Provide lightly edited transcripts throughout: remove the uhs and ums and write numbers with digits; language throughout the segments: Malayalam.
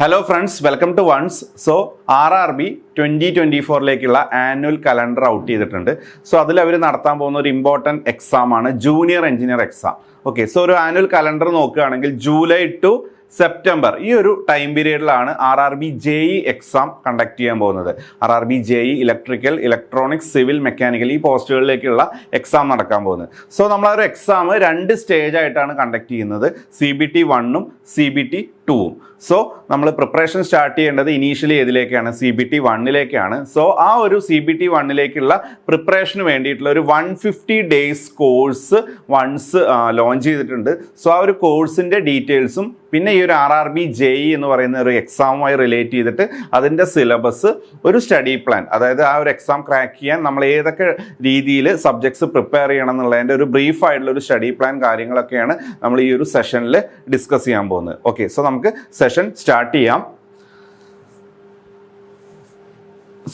Hello friends, welcome to ones. So RRB 2024 annual calendar out ചെയ്തിട്ടുണ്ട്. സോ അതിൽ അവർ നടത്താൻ പോകുന്ന ഒരു ഇമ്പോർട്ടൻറ്റ് എക്സാം ആണ് junior engineer exam. Okay, so ഒരു ആനുവൽ കലണ്ടർ നോക്കുകയാണെങ്കിൽ ജൂലൈ ടു സെപ്റ്റംബർ ഈ ഒരു ടൈം പീരീഡിലാണ് RRB JE എക്സാം കണ്ടക്ട് ചെയ്യാൻ പോകുന്നത്. RRB JE electrical, electronics, civil, mechanical ഈ പോസ്റ്റുകളിലേക്കുള്ള എക്സാം നടക്കാൻ പോകുന്നത്. സോ നമ്മളൊരു എക്സാം രണ്ട് സ്റ്റേജ് ആയിട്ടാണ് കണ്ടക്ട് ചെയ്യുന്നത്, CBT 1ഉം CBT 2ഉം. സോ നമ്മൾ പ്രിപ്പറേഷൻ സ്റ്റാർട്ട് ചെയ്യേണ്ടത് ഇനീഷ്യലി ഏതിലേക്കാണ്? CBT 1ലേക്കാണ്. സോ ആ ഒരു CBT 1ലേക്കുള്ള പ്രിപ്പറേഷന് വേണ്ടിയിട്ടുള്ള ഒരു 150 days കോഴ്സ് വൺസ് ലോഞ്ച് ചെയ്തിട്ടുണ്ട്. സോ ആ ഒരു കോഴ്സിൻ്റെ ഡീറ്റെയിൽസും പിന്നെ ഈ ഒരു RRB JE എന്ന് പറയുന്ന ഒരു എക്സാമുമായി റിലേറ്റ് ചെയ്തിട്ട് അതിൻ്റെ സിലബസ്, ഒരു സ്റ്റഡി പ്ലാൻ, അതായത് ആ ഒരു എക്സാം ക്രാക്ക് ചെയ്യാൻ നമ്മൾ ഏതൊക്കെ രീതിയിൽ സബ്ജക്ട്സ് പ്രിപ്പയർ ചെയ്യണം എന്നുള്ളതിൻ്റെ ഒരു ബ്രീഫ് ആയിട്ടുള്ള ഒരു സ്റ്റഡി പ്ലാൻ കാര്യങ്ങളൊക്കെയാണ് നമ്മൾ ഈ ഒരു സെഷനിൽ ഡിസ്കസ് ചെയ്യാൻ പോകുന്നത്. ഓക്കെ, സോ നമുക്ക് സെഷൻ സ്റ്റാർട്ട് ചെയ്യാം.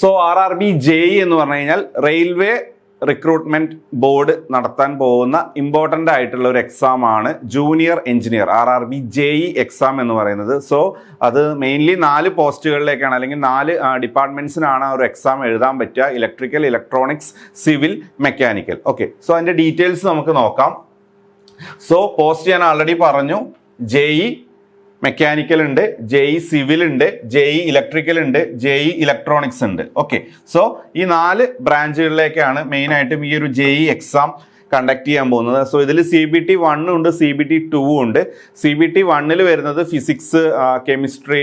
സോ RRB JE എന്ന് പറഞ്ഞു കഴിഞ്ഞാൽ റെയിൽവേ റിക്രൂട്ട്മെന്റ് ബോർഡ് നടത്താൻ പോകുന്ന ഇമ്പോർട്ടൻ്റ് ആയിട്ടുള്ള ഒരു എക്സാം ആണ് junior engineer RRB JE exam എന്ന് പറയുന്നത്. സോ അത് മെയിൻലി 4 പോസ്റ്റുകളിലേക്കാണ്, അല്ലെങ്കിൽ 4 ഡിപ്പാർട്ട്മെന്റ്സിനാണ് ആ ഒരു എക്സാം എഴുതാൻ പറ്റുക: electrical, electronics, civil, mechanical. Okay, so അതിൻ്റെ ഡീറ്റെയിൽസ് നമുക്ക് നോക്കാം. സോ പോസ്റ്റ് ഞാൻ ആൾറെഡി പറഞ്ഞു, JE മെക്കാനിക്കൽ ഉണ്ട്, JE സിവിൽ ഉണ്ട്, JE ഇലക്ട്രിക്കൽ ഉണ്ട്, JE ഇലക്ട്രോണിക്സ് ഉണ്ട്. ഓക്കെ, സോ ഈ 4 ബ്രാഞ്ചുകളിലേക്കാണ് മെയിനായിട്ടും ഈ ഒരു JE എക്സാം കണ്ടക്ട് ചെയ്യാൻ പോകുന്നത്. സോ ഇതിൽ CBT 1 ഉണ്ട്, CBT 2 ഉണ്ട്. CBT 1ൽ വരുന്നത് ഫിസിക്സ്, കെമിസ്ട്രി,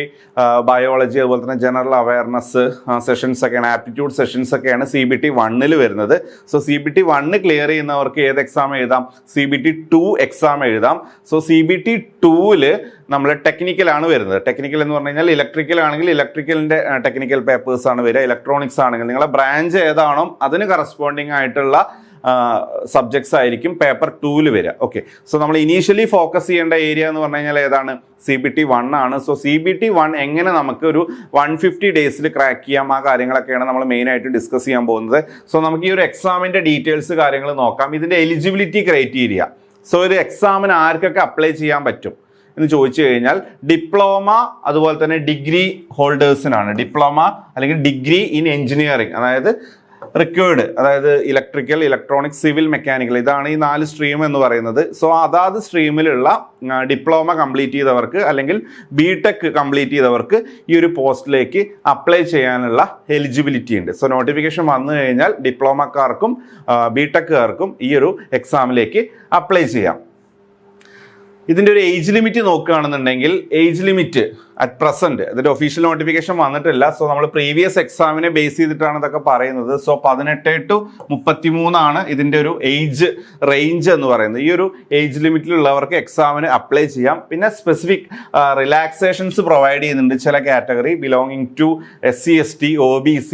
ബയോളജി, അതുപോലെ തന്നെ ജനറൽ അവയർനെസ് സെഷൻസ് ഒക്കെയാണ്, ആപ്റ്റിറ്റ്യൂഡ് സെഷൻസ് ഒക്കെയാണ് CBT 1ൽ വരുന്നത്. സോ CBT 1 ക്ലിയർ ചെയ്യുന്നവർക്ക് ഏത് എക്സാം എഴുതാം? CBT 2 എക്സാം എഴുതാം. സോ CBT 2ൽ നമ്മൾ ടെക്നിക്കലാണ് വരുന്നത്. ടെക്നിക്കൽ എന്ന് പറഞ്ഞു കഴിഞ്ഞാൽ ഇലക്ട്രിക്കൽ ആണെങ്കിൽ ഇലക്ട്രിക്കലിൻ്റെ ടെക്നിക്കൽ പേപ്പേഴ്സ് ആണ് വരിക. ഇലക്ട്രോണിക്സ് ആണെങ്കിൽ നിങ്ങളുടെ ബ്രാഞ്ച് ഏതാണോ അതിന് കറസ്പോണ്ടിങ് ആയിട്ടുള്ള സബ്ജക്ട്സ് ആയിരിക്കും പേപ്പർ 2ൽ വരിക. ഓക്കെ, സോ നമ്മൾ ഇനീഷ്യലി ഫോക്കസ് ചെയ്യേണ്ട ഏരിയ എന്ന് പറഞ്ഞു കഴിഞ്ഞാൽ ഏതാണ്? CBT 1 ആണ്. സോ CBT 1 എങ്ങനെ നമുക്ക് ഒരു 150 ഡേയ്സിൽ ക്രാക്ക് ചെയ്യാം, ആ കാര്യങ്ങളൊക്കെയാണ് നമ്മൾ മെയിനായിട്ട് ഡിസ്കസ് ചെയ്യാൻ പോകുന്നത്. സോ നമുക്ക് ഈ ഒരു എക്സാമിൻ്റെ ഡീറ്റെയിൽസ് കാര്യങ്ങൾ നോക്കാം. ഇതിൻ്റെ എലിജിബിലിറ്റി ക്രൈറ്റീരിയ. സോ ഒരു എക്സാമിന് ആർക്കൊക്കെ അപ്ലൈ ചെയ്യാൻ പറ്റും എന്ന് ചോദിച്ചു കഴിഞ്ഞാൽ ഡിപ്ലോമ, അതുപോലെ തന്നെ ഡിഗ്രി ഹോൾഡേഴ്സിനാണ്. ഡിപ്ലോമ അല്ലെങ്കിൽ ഡിഗ്രി ഇൻ എഞ്ചിനീയറിംഗ്, അതായത് റിക്വേർഡ്, അതായത് ഇലക്ട്രിക്കൽ, ഇലക്ട്രോണിക്സ്, സിവിൽ, മെക്കാനിക്കൽ, ഇതാണ് ഈ 4 സ്ട്രീം എന്ന് പറയുന്നത്. സോ അതാത് സ്ട്രീമിലുള്ള ഡിപ്ലോമ കംപ്ലീറ്റ് ചെയ്തവർക്ക് അല്ലെങ്കിൽ BTech കംപ്ലീറ്റ് ചെയ്തവർക്ക് ഈ ഒരു പോസ്റ്റിലേക്ക് അപ്ലൈ ചെയ്യാനുള്ള എലിജിബിലിറ്റി ഉണ്ട്. സോ നോട്ടിഫിക്കേഷൻ വന്നു കഴിഞ്ഞാൽ ഡിപ്ലോമക്കാർക്കും BTechകാർക്കും ഈ ഒരു എക്സാമിലേക്ക് അപ്ലൈ ചെയ്യാം. ഇതിൻ്റെ ഒരു ഏജ് ലിമിറ്റ് നോക്കുകയാണെന്നുണ്ടെങ്കിൽ ഏജ് ലിമിറ്റ് അറ്റ് പ്രസന്റ് ഇതിൻ്റെ ഒഫീഷ്യൽ നോട്ടിഫിക്കേഷൻ വന്നിട്ടില്ല. സോ നമ്മൾ പ്രീവിയസ് എക്സാമിനെ ബേസ് ചെയ്തിട്ടാണ് ഇതൊക്കെ പറയുന്നത്. സോ 18 to 33 ആണ് ഇതിൻ്റെ ഒരു ഏജ് റേഞ്ച് എന്ന് പറയുന്നത്. ഈ ഒരു ഏജ് ലിമിറ്റിലുള്ളവർക്ക് എക്സാമിന് അപ്ലൈ ചെയ്യാം. പിന്നെ സ്പെസിഫിക് റിലാക്സേഷൻസ് പ്രൊവൈഡ് ചെയ്യുന്നുണ്ട്. ചില category belonging to SC ST OBC,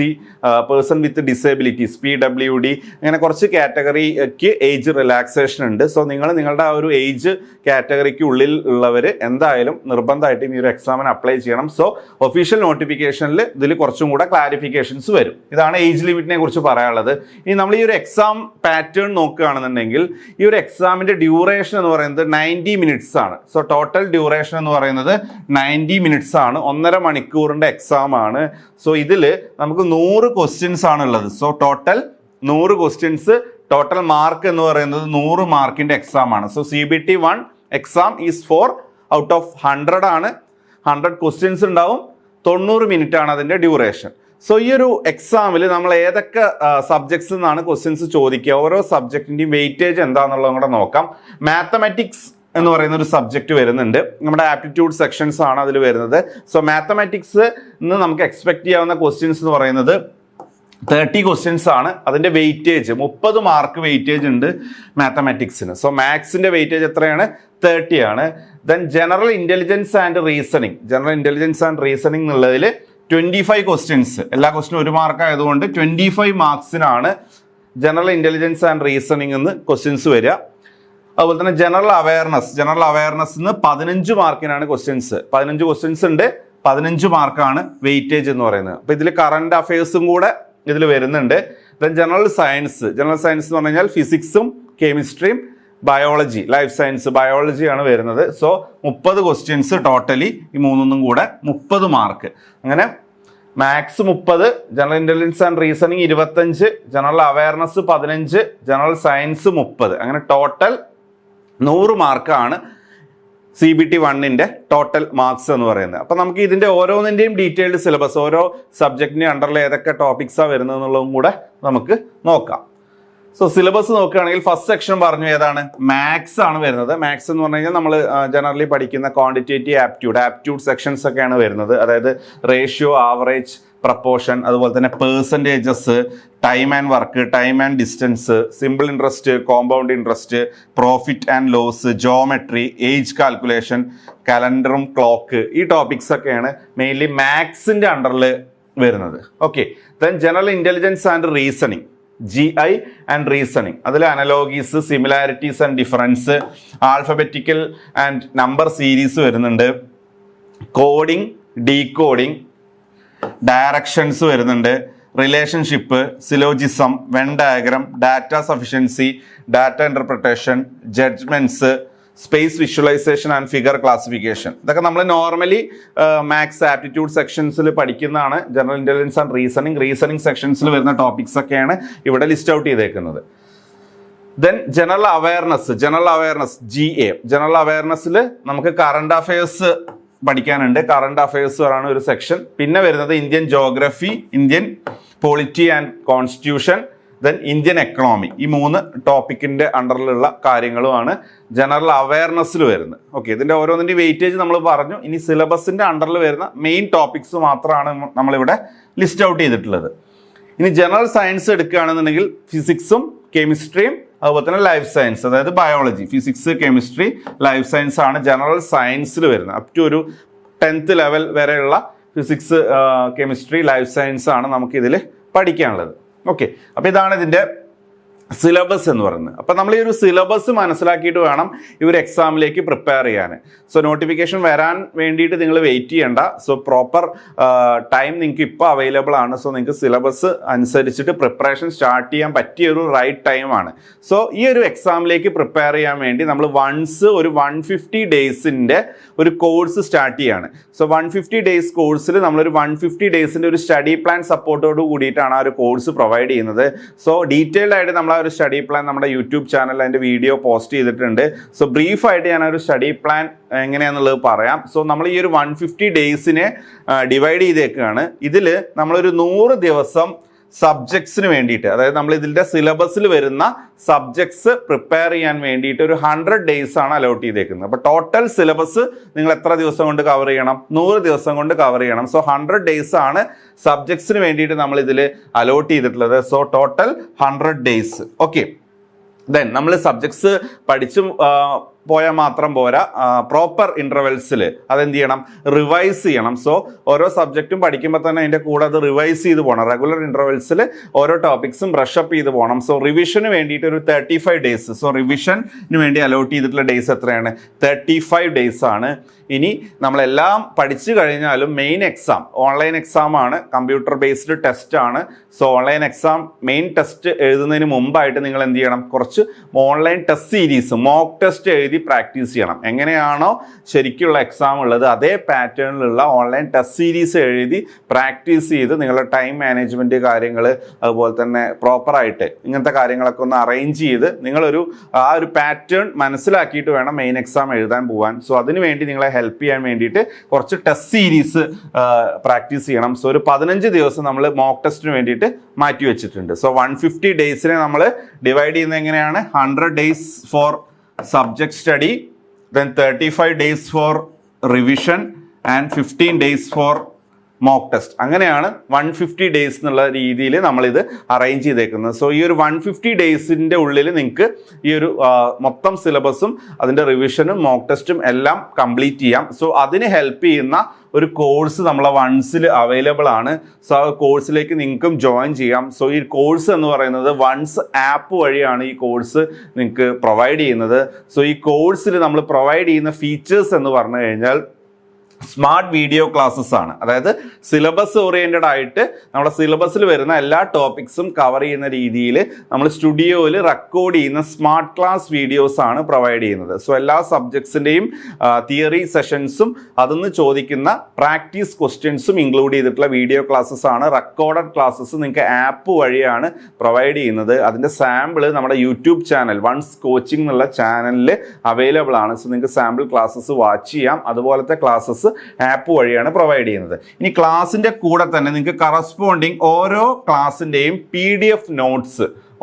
person with disabilities, PWD, അങ്ങനെ കുറച്ച് കാറ്റഗറിക്ക് ഏജ് റിലാക്സേഷൻ ഉണ്ട്. സോ നിങ്ങളുടെ ആ ഒരു ഏജ് കാറ്റഗറിക്ക് ഉള്ളിൽ ഉള്ളവർ എന്തായാലും നിർബന്ധമായിട്ടും ഈ ഒരു എക്സാമിന് അപ്ലൈ ചെയ്യണം. സോ ഒഫീഷ്യൽ നോട്ടിഫിക്കേഷനിൽ ഇതിൽ കുറച്ചും കൂടെ ക്ലാരിഫിക്കേഷൻസ് വരും. ഇതാണ് ഏജ് ലിമിറ്റിനെ കുറിച്ച് പറയാനുള്ളത്. ഇനി നമ്മൾ ഈ ഒരു എക്സാം പാറ്റേൺ നോക്കുകയാണെന്നുണ്ടെങ്കിൽ ഈ ഒരു എക്സാമിന്റെ ഡ്യൂറേഷൻ എന്ന് പറയുന്നത് 90 minutes ആണ്. സോ ടോട്ടൽ ഡ്യൂറേഷൻ എന്ന് പറയുന്നത് 90 minutes ആണ്. 1.5 മണിക്കൂറിന്റെ എക്സാം ആണ്. സോ ഇതിൽ നമുക്ക് 100 ക്വസ്റ്റ്യൻസ് ആണുള്ളത്. So total 100 questions, total mark എന്ന് പറയുന്നത് 100 മാർക്കിന്റെ എക്സാം ആണ്. So CBT 1 exam is 4 out of 100 ആണ്. 100 ക്വസ്റ്റ്യൻസ് ഉണ്ടാവും. 90 മിനിറ്റ് ആണ് അതിൻ്റെ ഡ്യൂറേഷൻ. സോ ഈ ഒരു എക്സാമിൽ നമ്മൾ ഏതൊക്കെ സബ്ജക്ട്സ് നിന്നാണ് ക്വസ്റ്റ്യൻസ് ചോദിക്കുക, ഓരോ സബ്ജക്റ്റിൻ്റെയും വെയിറ്റേജ് എന്താണെന്നുള്ളതും കൂടെ നോക്കാം. മാത്തമാറ്റിക്സ് എന്ന് പറയുന്ന ഒരു സബ്ജക്റ്റ് വരുന്നുണ്ട്. നമ്മുടെ ആപ്റ്റിറ്റ്യൂഡ് സെക്ഷൻസ് ആണ് അതിൽ വരുന്നത്. സോ മാത്തമാറ്റിക്സ് നമുക്ക് എക്സ്പെക്ട് ചെയ്യാവുന്ന ക്വസ്റ്റ്യൻസ് എന്ന് പറയുന്നത് 30 ക്വസ്റ്റ്യൻസ് ആണ്. അതിൻ്റെ വെയിറ്റേജ് 30 മാർക്ക് വെയിറ്റേജ് ഉണ്ട് മാത്തമാറ്റിക്സിന്. സോ മാത്സിൻ്റെ വെയിറ്റേജ് എത്രയാണ്? 30 ആണ്. Then general intelligence and reasoning, general intelligence and reasoning എന്നുള്ളതിൽ 25 ക്വസ്റ്റ്യൻസ്, എല്ലാ ക്വസ്റ്റിനും 1 മാർക്ക് ആയതുകൊണ്ട് 25 മാർക്സിനാണ് ജനറൽ ഇൻ്റലിജൻസ് ആൻഡ് റീസണിങ് എന്ന് ക്വസ്റ്റ്യൻസ് വരിക. അതുപോലെ തന്നെ ജനറൽ അവയർനെസ് 15 മാർക്കിനാണ് ക്വസ്റ്റ്യൻസ്. 15 ക്വസ്റ്റ്യൻസ് ഉണ്ട്, 15 മാർക്കാണ് വെയിറ്റേജ് എന്ന് പറയുന്നത്. അപ്പോൾ ഇതിൽ കറണ്ട് അഫയേഴ്സും കൂടെ ഇതിൽ വരുന്നുണ്ട്. ദെൻ ജനറൽ സയൻസ് എന്ന് പറഞ്ഞു കഴിഞ്ഞാൽ ഫിസിക്സും കെമിസ്ട്രിയും ബയോളജി, ലൈഫ് സയൻസ് ബയോളജിയാണ് വരുന്നത്. സോ 30 ക്വസ്റ്റ്യൻസ് ടോട്ടലി, ഈ മൂന്നൊന്നും കൂടെ 30 മാർക്ക്. അങ്ങനെ maths 30, general intelligence and reasoning 25, general awareness 15, general science 30. അങ്ങനെ ടോട്ടൽ 100 മാർക്കാണ് CBT 1ന്റെ ടോട്ടൽ മാർക്സ് എന്ന് പറയുന്നത്. അപ്പം നമുക്ക് ഇതിന്റെ ഓരോന്നിന്റെയും ഡീറ്റെയിൽഡ് സിലബസ്, ഓരോ സബ്ജക്റ്റിന്റെ അണ്ടറിൽ ഏതൊക്കെ ടോപ്പിക്സാണ് വരുന്നത് എന്നുള്ളതും കൂടെ നമുക്ക് നോക്കാം. സോ സിലബസ് നോക്കുകയാണെങ്കിൽ ഫസ്റ്റ് സെക്ഷൻ പറഞ്ഞു ഏതാണ്, മാത്സ് ആണ് വരുന്നത്. മാത്സ് എന്ന് പറഞ്ഞു കഴിഞ്ഞാൽ നമ്മൾ ജനറലി പഠിക്കുന്ന ക്വാണ്ടിറ്റേറ്റീവ് ആപ്റ്റ്യൂഡ് സെക്ഷൻസ് ഒക്കെയാണ് വരുന്നത്. അതായത് റേഷ്യോ, ആവറേജ്, പ്രപ്പോർഷൻ, അതുപോലെ തന്നെ percentages, time and work, time and distance, simple interest, compound interest, profit and loss, geometry, age calculation, കലണ്ടറും ക്ലോക്ക്, ഈ ടോപ്പിക്സ് ഒക്കെയാണ് മെയിൻലി മാത്സിന്റെ അണ്ടറിൽ വരുന്നത്. Okay, then general intelligence and reasoning, GI and reasoning, അതിൽ analogies, similarities and difference, alphabetical and number series വരുന്നുണ്ട്, കോഡിംഗ്, ഡീകോഡിംഗ്, ഡയറക്ഷൻസ് വരുന്നുണ്ട്, relationship, syllogism, Venn diagram, data sufficiency, data interpretation, judgments, space visualisation and figure classification. ഇതൊക്കെ നമ്മൾ നോർമലി മാത്സ് ആപ്റ്റിറ്റ്യൂഡ് സെക്ഷൻസിൽ പഠിക്കുന്നതാണ്. ജനറൽ ഇന്റലിജൻസ് ആൻഡ് റീസണിങ് സെക്ഷൻസിൽ വരുന്ന ടോപ്പിക്സ് ഒക്കെയാണ് ഇവിടെ ലിസ്റ്റ് ഔട്ട് ചെയ്തേക്കുന്നത്. Then general awareness GA. ജനറൽ അവയർനെസ്സിൽ നമുക്ക് കറണ്ട് അഫയേഴ്സ് പഠിക്കാനുണ്ട്. കറണ്ട് അഫയേഴ്സ് ആണ് ഒരു സെക്ഷൻ. പിന്നെ വരുന്നത് Indian geography, Indian polity and constitution, then Indian economy. ഈ 3 ടോപ്പിക്കിന്റെ അണ്ടറിലുള്ള കാര്യങ്ങളുമാണ് ജനറൽ അവയർനെസ്സിൽ വരുന്നത്. ഓക്കെ, ഇതിന്റെ ഓരോന്നിന്റെ വെയിറ്റേജ് നമ്മൾ പറഞ്ഞു. ഇനി സിലബസിന്റെ അണ്ടറിൽ വരുന്ന മെയിൻ ടോപ്പിക്സ് മാത്രമാണ് നമ്മളിവിടെ ലിസ്റ്റ് ഔട്ട് ചെയ്തിട്ടുള്ളത്. ഇനി ജനറൽ സയൻസ് എടുക്കുകയാണെന്നുണ്ടെങ്കിൽ ഫിസിക്സും കെമിസ്ട്രിയും അതുപോലെ തന്നെ ലൈഫ് സയൻസ്, അതായത് biology, physics, chemistry, life science ആണ് ജനറൽ സയൻസിൽ വരുന്നത്. അപ് ടു ഒരു 10th ലെവൽ വരെയുള്ള ഫിസിക്സ്, കെമിസ്ട്രി, ലൈഫ് സയൻസ് ആണ് നമുക്കിതിൽ പഠിക്കാനുള്ളത്. ഓക്കെ, അപ്പോൾ ഇതാണ് ഇതിന്റെ സിലബസ് എന്ന് പറയുന്നത്. അപ്പം നമ്മൾ ഈ ഒരു സിലബസ് മനസ്സിലാക്കിയിട്ട് വേണം ഈ ഒരു എക്സാമിലേക്ക് പ്രിപ്പയർ ചെയ്യാൻ. സോ നോട്ടിഫിക്കേഷൻ വരാൻ വേണ്ടിയിട്ട് നിങ്ങൾ വെയിറ്റ് ചെയ്യേണ്ട. സോ പ്രോപ്പർ ടൈം നിങ്ങൾക്ക് ഇപ്പോൾ അവൈലബിൾ ആണ്. സോ നിങ്ങൾക്ക് സിലബസ് അനുസരിച്ചിട്ട് പ്രിപ്പറേഷൻ സ്റ്റാർട്ട് ചെയ്യാൻ പറ്റിയ ഒരു റൈറ്റ് ടൈമാണ്. സോ ഈ ഒരു എക്സാമിലേക്ക് പ്രിപ്പയർ ചെയ്യാൻ വേണ്ടി നമ്മൾ വൺസ് ഒരു 150 ഡേയ്സിൻ്റെ ഒരു കോഴ്സ് സ്റ്റാർട്ട് ചെയ്യാണ്. സോ 150 ഡേയ്സ് കോഴ്സിൽ നമ്മളൊരു 150 ഡേയ്സിൻ്റെ ഒരു സ്റ്റഡി പ്ലാൻ സപ്പോർട്ടോട് കൂടിയിട്ടാണ് ആ ഒരു കോഴ്സ് പ്രൊവൈഡ് ചെയ്യുന്നത്. സോ ഡീറ്റെയിൽഡ് ആയിട്ട് നമ്മൾ ആ ഒരു സ്റ്റഡി പ്ലാൻ നമ്മുടെ യൂട്യൂബ് ചാനലിൽ അതിൻ്റെ വീഡിയോ പോസ്റ്റ് ചെയ്തിട്ടുണ്ട്. സോ ബ്രീഫായിട്ട് ഞാൻ ഒരു സ്റ്റഡി പ്ലാൻ എങ്ങനെയാണെന്നുള്ളത് പറയാം. സോ നമ്മൾ ഈ ഒരു 150 ഡേയ്സിനെ ഡിവൈഡ് ചെയ്തേക്കുകയാണ്. ഇതിൽ നമ്മളൊരു 100 ദിവസം സബ്ജക്ട്സിന് വേണ്ടിയിട്ട്, അതായത് നമ്മൾ ഇതിൻ്റെ സിലബസിൽ വരുന്ന സബ്ജക്ട്സ് പ്രിപ്പയർ ചെയ്യാൻ വേണ്ടിയിട്ട് ഒരു 100 ഡേയ്സ് ആണ് അലോട്ട് ചെയ്തേക്കുന്നത്. അപ്പോൾ ടോട്ടൽ സിലബസ് നിങ്ങൾ എത്ര ദിവസം കൊണ്ട് കവർ ചെയ്യണം? 100 ദിവസം കൊണ്ട് കവർ ചെയ്യണം. സോ 100 ഡേയ്സ് ആണ് സബ്ജക്ട്സിന് വേണ്ടിയിട്ട് നമ്മൾ ഇതിൽ അലോട്ട് ചെയ്തിട്ടുള്ളത്. So total 100 days. Okay, then നമ്മൾ സബ്ജക്ട്സ് പഠിച്ചു പോയാൽ മാത്രം പോരാ, പ്രോപ്പർ ഇൻ്റർവെൽസിൽ അതെന്ത് ചെയ്യണം? റിവൈസ് ചെയ്യണം. സോ ഓരോ സബ്ജക്റ്റും പഠിക്കുമ്പോൾ തന്നെ അതിൻ്റെ കൂടെ അത് റിവൈസ് ചെയ്ത് പോകണം. റെഗുലർ ഇൻ്റർവെൽസിൽ ഓരോ ടോപ്പിക്സും ബ്രഷ് അപ്പ് ചെയ്ത് പോകണം. സോ റിവിഷന് വേണ്ടിയിട്ട് ഒരു 35 ഡേയ്സ്. സോ റിവിഷന് വേണ്ടി അലോട്ട് ചെയ്തിട്ടുള്ള ഡേയ്സ് എത്രയാണ്? 35 ഡേയ്സ് ആണ്. ഇനി നമ്മളെല്ലാം പഠിച്ചു കഴിഞ്ഞാലും മെയിൻ എക്സാം ഓൺലൈൻ എക്സാം ആണ്, കമ്പ്യൂട്ടർ ബേസ്ഡ് ടെസ്റ്റ് ആണ്. So online exam main test എഴുതുന്നതിന് മുമ്പായിട്ട് നിങ്ങൾ എന്ത് ചെയ്യണം? കുറച്ച് online test series, mock test എഴുതി പ്രാക്ടീസ് ചെയ്യണം. എങ്ങനെയാണോ ശരിക്കുള്ള എക്സാം ഉള്ളത് അതേ പാറ്റേണിലുള്ള ഓൺലൈൻ ടെസ്റ്റ് സീരീസ് എഴുതി പ്രാക്ടീസ് ചെയ്ത് നിങ്ങളുടെ ടൈം മാനേജ്മെൻറ്റ് കാര്യങ്ങൾ, അതുപോലെ തന്നെ പ്രോപ്പറായിട്ട് ഇങ്ങനത്തെ കാര്യങ്ങളൊക്കെ ഒന്ന് അറേഞ്ച് ചെയ്ത് നിങ്ങളൊരു ആ ഒരു പാറ്റേൺ മനസ്സിലാക്കിയിട്ട് വേണം മെയിൻ എക്സാം എഴുതാൻ പോകാൻ. സോ അതിന് വേണ്ടി നിങ്ങളെ ഹെൽപ്പ് ചെയ്യാൻ വേണ്ടിയിട്ട് കുറച്ച് ടെസ്റ്റ് സീരീസ് പ്രാക്ടീസ് ചെയ്യണം. സോ ഒരു 15 ദിവസം നമ്മൾ മോക്ക് ടെസ്റ്റിന് വേണ്ടിയിട്ട് മാറ്റി വെച്ചിട്ടുണ്ട്. സോ 150 ഡേയ്സിനെ നമ്മൾ ഡിവൈഡ് ചെയ്യുന്നത് എങ്ങനെയാണ്? 100 days for subject study, then 35 days for revision and 15 days for mock test. അങ്ങനെയാണ് 150 ഡേയ്സ് എന്നുള്ള രീതിയിൽ നമ്മളിത് അറേഞ്ച് ചെയ്തേക്കുന്നത്. സോ ഈ ഒരു 150 ഡേയ്സിൻ്റെ ഉള്ളിൽ നിങ്ങൾക്ക് ഈ ഒരു മൊത്തം സിലബസും അതിൻ്റെ റിവിഷനും മോക്ക് ടെസ്റ്റും എല്ലാം കംപ്ലീറ്റ് ചെയ്യാം. സോ അതിന് ഹെൽപ്പ് ചെയ്യുന്ന ഒരു കോഴ്സ് നമ്മളെ വൺസിൽ അവൈലബിൾ ആണ്. സോ ആ കോഴ്സിലേക്ക് നിങ്ങൾക്കും ജോയിൻ ചെയ്യാം. സോ ഈ കോഴ്സ് എന്ന് പറയുന്നത് വൺസ് ആപ്പ് വഴിയാണ് ഈ കോഴ്സ് നിങ്ങൾക്ക് പ്രൊവൈഡ് ചെയ്യുന്നത്. സോ ഈ കോഴ്സിൽ നമ്മൾ പ്രൊവൈഡ് ചെയ്യുന്ന ഫീച്ചേഴ്സ് എന്ന് പറഞ്ഞു കഴിഞ്ഞാൽ സ്മാർട്ട് വീഡിയോ ക്ലാസ്സസ് ആണ്. അതായത് സിലബസ് ഓറിയന്റഡ് ആയിട്ട് നമ്മുടെ സിലബസിൽ വരുന്ന എല്ലാ ടോപ്പിക്സും കവർ ചെയ്യുന്ന രീതിയിൽ നമ്മൾ സ്റ്റുഡിയോയിൽ റെക്കോർഡ് ചെയ്യുന്ന സ്മാർട്ട് ക്ലാസ് വീഡിയോസ് ആണ് പ്രൊവൈഡ് ചെയ്യുന്നത്. സോ എല്ലാ സബ്ജക്ട്സിൻ്റെയും തിയറി സെഷൻസും അതിന്ന് ചോദിക്കുന്ന പ്രാക്ടീസ് ക്വസ്റ്റ്യൻസും ഇൻക്ലൂഡ് ചെയ്തിട്ടുള്ള വീഡിയോ ക്ലാസ്സസ് ആണ്. റെക്കോർഡഡ് ക്ലാസ്സസ് നിങ്ങൾക്ക് ആപ്പ് വഴിയാണ് പ്രൊവൈഡ് ചെയ്യുന്നത്. അതിൻ്റെ സാമ്പിൾ നമ്മുടെ യൂട്യൂബ് ചാനൽ വൺസ് കോച്ചിങ് എന്നുള്ള ചാനലിൽ അവൈലബിൾ ആണ്. സോ നിങ്ങൾക്ക് സാമ്പിൾ ക്ലാസ്സസ് വാച്ച് ചെയ്യാം. അതുപോലത്തെ ക്ലാസ്സസ് ആപ്പ് വഴിയാണ് പ്രൊവൈഡ് ചെയ്യുന്നത്. ഇനി ക്ലാസിന്റെ കൂടെ തന്നെ നിങ്ങൾക്ക് കറസ്പോണ്ടിങ് ഓരോ ക്ലാസിന്റെയും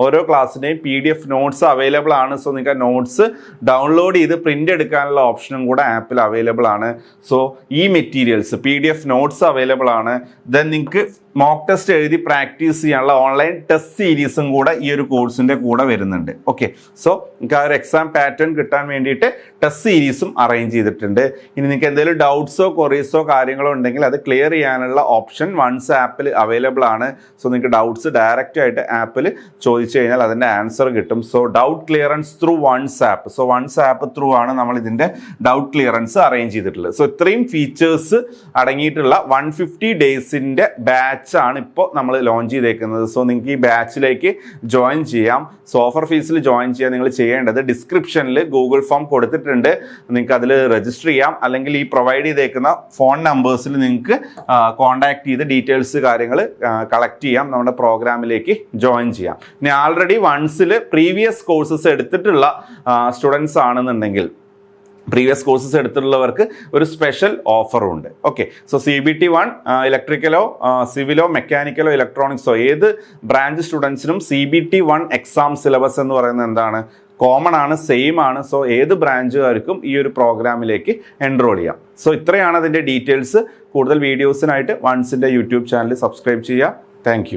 ഓരോ ക്ലാസ്സിൻ്റെയും PDF നോട്ട്സ് അവൈലബിൾ ആണ്. സോ നിങ്ങൾക്ക് നോട്ട്സ് ഡൗൺലോഡ് ചെയ്ത് പ്രിൻ്റ് എടുക്കാനുള്ള ഓപ്ഷനും കൂടെ ആപ്പിൽ അവൈലബിൾ ആണ്. സോ ഈ മെറ്റീരിയൽസ് PDF നോട്ട്സ് അവൈലബിൾ ആണ്. ദെൻ നിങ്ങൾക്ക് മോക്ക് ടെസ്റ്റ് എഴുതി പ്രാക്ടീസ് ചെയ്യാനുള്ള ഓൺലൈൻ ടെസ്റ്റ് സീരീസും കൂടെ ഈ ഒരു കോഴ്സിൻ്റെ കൂടെ വരുന്നുണ്ട്. ഓക്കെ, സോ നിങ്ങൾക്ക് ആ ഒരു എക്സാം പാറ്റേൺ കിട്ടാൻ വേണ്ടിയിട്ട് ടെസ്റ്റ് സീരീസും അറേഞ്ച് ചെയ്തിട്ടുണ്ട്. ഇനി നിങ്ങൾക്ക് എന്തെങ്കിലും ഡൗട്ട്സോ ക്വറീസോ കാര്യങ്ങളോ ഉണ്ടെങ്കിൽ അത് ക്ലിയർ ചെയ്യാനുള്ള ഓപ്ഷൻ വൺസ് ആപ്പിൽ അവൈലബിൾ ആണ്. സോ നിങ്ങൾക്ക് ഡൗട്ട്സ് ഡയറക്റ്റ് ആയിട്ട് ആപ്പിൽ ചോദിച്ചു കഴിഞ്ഞാൽ അതിൻ്റെ ആൻസർ കിട്ടും. So doubt clearance through ones app. So ones app through ആണ് നമ്മൾ ഇതിൻ്റെ ഡൗട്ട് ക്ലിയറൻസ് അറേഞ്ച് ചെയ്തിട്ടുള്ളത്. സോ ഇത്രയും ഫീച്ചേഴ്സ് അടങ്ങിയിട്ടുള്ള 150 ഡേയ്സിൻ്റെ ബാച്ച് ആണ് ഇപ്പോൾ നമ്മൾ ലോഞ്ച് ചെയ്തേക്കുന്നത്. സോ നിങ്ങൾക്ക് ഈ ബാച്ചിലേക്ക് ജോയിൻ ചെയ്യാം. സോ ഓഫർ ഫീസിൽ ജോയിൻ ചെയ്യാൻ നിങ്ങൾ ചെയ്യേണ്ടത് ഡിസ്ക്രിപ്ഷനിൽ ഗൂഗിൾ ഫോം കൊടുത്തിട്ടുണ്ട്. നിങ്ങൾക്ക് അതിൽ രജിസ്റ്റർ ചെയ്യാം. അല്ലെങ്കിൽ ഈ പ്രൊവൈഡ് ചെയ്തേക്കുന്ന ഫോൺ നമ്പേഴ്സിൽ നിങ്ങൾക്ക് കോൺടാക്ട് ചെയ്ത് ഡീറ്റെയിൽസ് കാര്യങ്ങൾ കളക്ട് ചെയ്യാം. നമ്മുടെ പ്രോഗ്രാമിലേക്ക് ജോയിൻ ചെയ്യാം. ഇനി ആൾറെഡി വൺസിൽ പ്രീവിയസ് കോഴ്സസ് എടുത്തിട്ടുള്ള സ്റ്റുഡൻസ് ആണെന്നുണ്ടെങ്കിൽ പ്രീവിയസ് കോഴ്സസ് എടുത്തിട്ടുള്ളവർക്ക് ഒരു സ്പെഷ്യൽ ഓഫറും ഉണ്ട്. ഓക്കെ, സോ CBT 1 ഇലക്ട്രിക്കലോ സിവിലോ മെക്കാനിക്കലോ ഇലക്ട്രോണിക്സോ ഏത് ബ്രാഞ്ച് സ്റ്റുഡൻസിനും CBT 1 എക്സാം സിലബസ് എന്ന് പറയുന്നത് എന്താണ്, കോമൺ ആണ്, സെയിം ആണ്. സോ ഏത് ബ്രാഞ്ചുകാർക്കും ഈ ഒരു പ്രോഗ്രാമിലേക്ക് എൻറോൾ ചെയ്യാം. സോ ഇത്രയാണ് അതിൻ്റെ ഡീറ്റെയിൽസ്. കൂടുതൽ വീഡിയോസിനായിട്ട് വൺസിൻ്റെ യൂട്യൂബ് ചാനൽ സബ്സ്ക്രൈബ് ചെയ്യുക. താങ്ക്